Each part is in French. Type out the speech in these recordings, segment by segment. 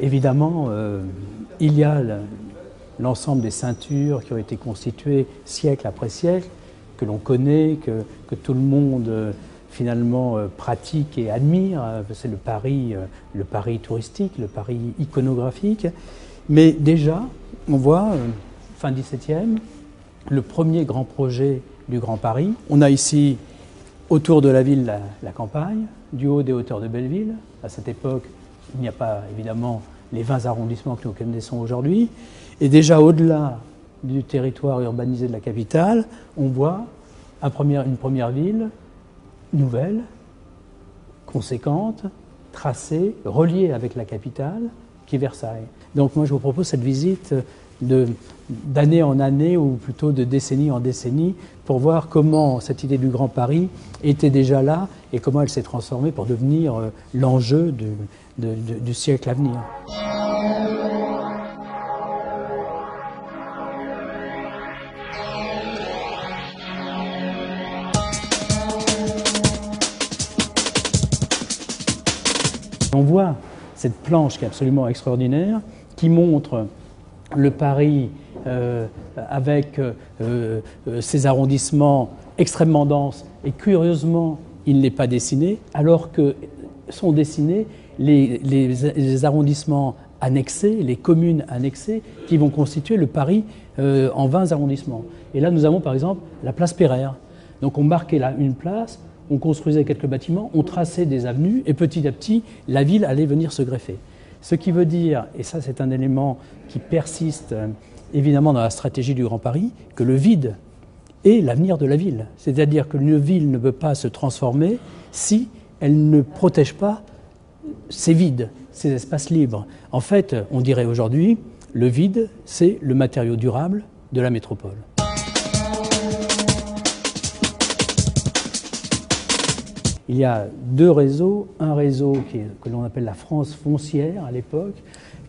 Évidemment, il y a l'ensemble des ceintures qui ont été constituées siècle après siècle, que l'on connaît, que tout le monde finalement pratique et admire. C'est le Paris touristique, le Paris iconographique. Mais déjà, on voit, fin 17e, le premier grand projet du Grand Paris. On a ici, autour de la ville, la campagne, du haut des hauteurs de Belleville. À cette époque, il n'y a pas évidemment les 20 arrondissements que nous connaissons aujourd'hui. Et déjà au-delà du territoire urbanisé de la capitale, on voit une première ville nouvelle, conséquente, tracée, reliée avec la capitale, qui est Versailles. Donc moi je vous propose cette visite d'année en année, ou plutôt de décennie en décennie, pour voir comment cette idée du Grand Paris était déjà là et comment elle s'est transformée pour devenir l'enjeu du siècle à venir. On voit cette planche qui est absolument extraordinaire, qui montre le Paris avec ses arrondissements extrêmement denses, et curieusement, il n'est pas dessiné, alors que sont dessinés les arrondissements annexés, les communes annexées, qui vont constituer le Paris en 20 arrondissements. Et là, nous avons par exemple la place Pereire. Donc on marquait là une place, on construisait quelques bâtiments, on traçait des avenues, et petit à petit, la ville allait venir se greffer. Ce qui veut dire, et ça c'est un élément qui persiste évidemment dans la stratégie du Grand Paris, que le vide est l'avenir de la ville. C'est-à-dire qu'une ville ne peut pas se transformer si elle ne protège pas ses vides, ses espaces libres. En fait, on dirait aujourd'hui, le vide, c'est le matériau durable de la métropole. Il y a deux réseaux, un réseau que l'on appelle la France foncière à l'époque,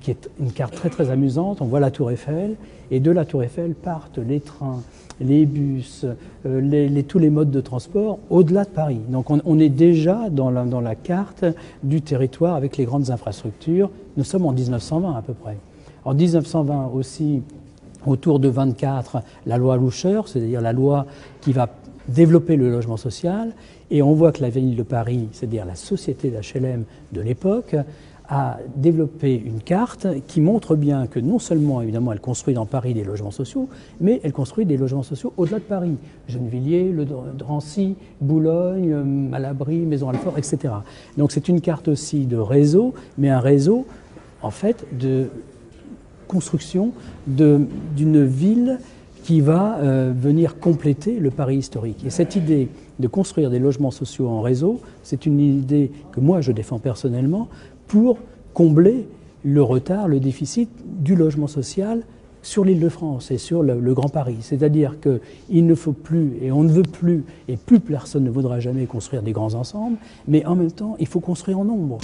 qui est une carte très très amusante. On voit la Tour Eiffel, et de la Tour Eiffel partent les trains, les bus, tous les modes de transport au-delà de Paris. Donc on est déjà dans la carte du territoire avec les grandes infrastructures. Nous sommes en 1920 à peu près. En 1920 aussi, autour de 24, la loi Loucheur, c'est-à-dire la loi qui va développer le logement social, et on voit que la ville de Paris, c'est-à-dire la société d'HLM de l'époque, a développé une carte qui montre bien que non seulement, évidemment, elle construit dans Paris des logements sociaux, mais elle construit des logements sociaux au-delà de Paris. Gennevilliers, le Drancy, Boulogne, Malabry, Maison-Alfort, etc. Donc c'est une carte aussi de réseau, mais un réseau, en fait, de construction d'une ville qui va venir compléter le Paris historique. Et cette idée de construire des logements sociaux en réseau, c'est une idée que moi je défends personnellement pour combler le retard, le déficit du logement social sur l'Île-de-France et sur le Grand Paris. C'est-à-dire qu'il ne faut plus, et on ne veut plus, et plus personne ne voudra jamais construire des grands ensembles, mais en même temps, il faut construire en nombre.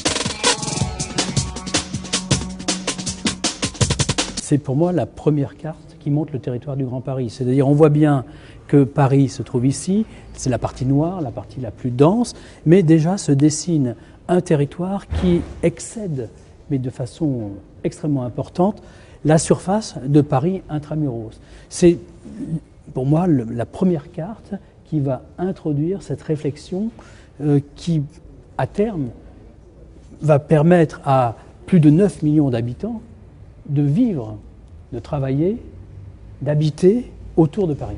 C'est pour moi la première carte qui montre le territoire du Grand Paris. C'est-à-dire on voit bien que Paris se trouve ici, c'est la partie noire, la partie la plus dense, mais déjà se dessine un territoire qui excède, mais de façon extrêmement importante, la surface de Paris intramuros. C'est pour moi la première carte qui va introduire cette réflexion qui, à terme, va permettre à plus de 9 millions d'habitants de vivre, de travailler, d'habiter autour de Paris.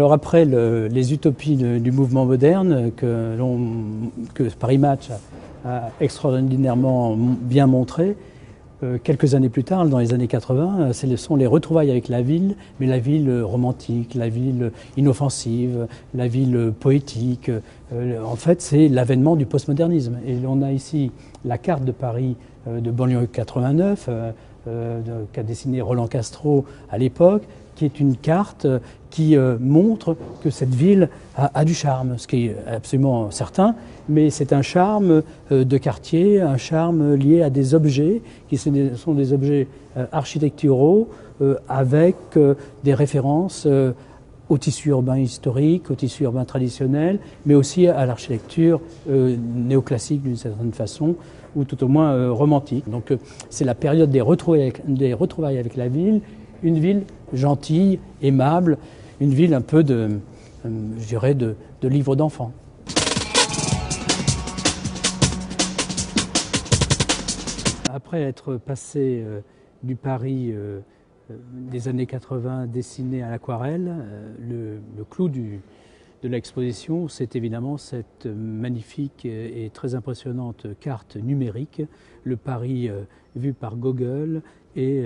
Alors après les utopies du mouvement moderne que Paris Match a extraordinairement bien montré, quelques années plus tard, dans les années 80, ce sont les retrouvailles avec la ville, mais la ville romantique, la ville inoffensive, la ville poétique. En fait, c'est l'avènement du postmodernisme. Et on a ici la carte de Paris de banlieue 89, qu'a dessinée Roland Castro à l'époque, qui est une carte qui montre que cette ville a du charme, ce qui est absolument certain, mais c'est un charme de quartier, un charme lié à des objets qui sont des objets architecturaux avec des références au tissu urbain historique, au tissu urbain traditionnel, mais aussi à l'architecture néoclassique d'une certaine façon, ou tout au moins romantique. Donc c'est la période des retrouvailles avec la ville, une ville gentille, aimable, une ville un peu je dirais de livre d'enfant. Après être passé du Paris des années 80 dessiné à l'aquarelle, le clou de l'exposition, c'est évidemment cette magnifique et très impressionnante carte numérique, le Paris vu par Google et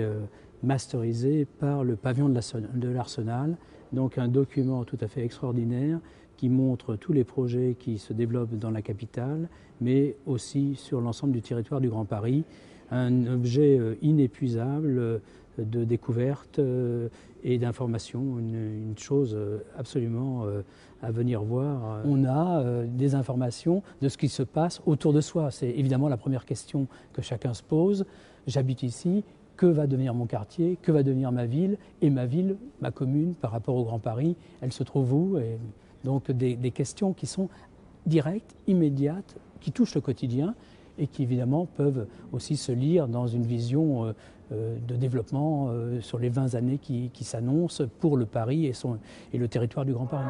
masterisé par le pavillon de l'Arsenal, donc un document tout à fait extraordinaire qui montre tous les projets qui se développent dans la capitale, mais aussi sur l'ensemble du territoire du Grand Paris, un objet inépuisable de découverte et d'information, une chose absolument à venir voir. On a des informations de ce qui se passe autour de soi. C'est évidemment la première question que chacun se pose. J'habite ici, que va devenir mon quartier, que va devenir ma ville, et ma ville, ma commune, par rapport au Grand Paris, elle se trouve où? Et donc des questions qui sont directes, immédiates, qui touchent le quotidien et qui évidemment peuvent aussi se lire dans une vision de développement sur les 20 années qui s'annoncent pour le Paris et le territoire du Grand Paris.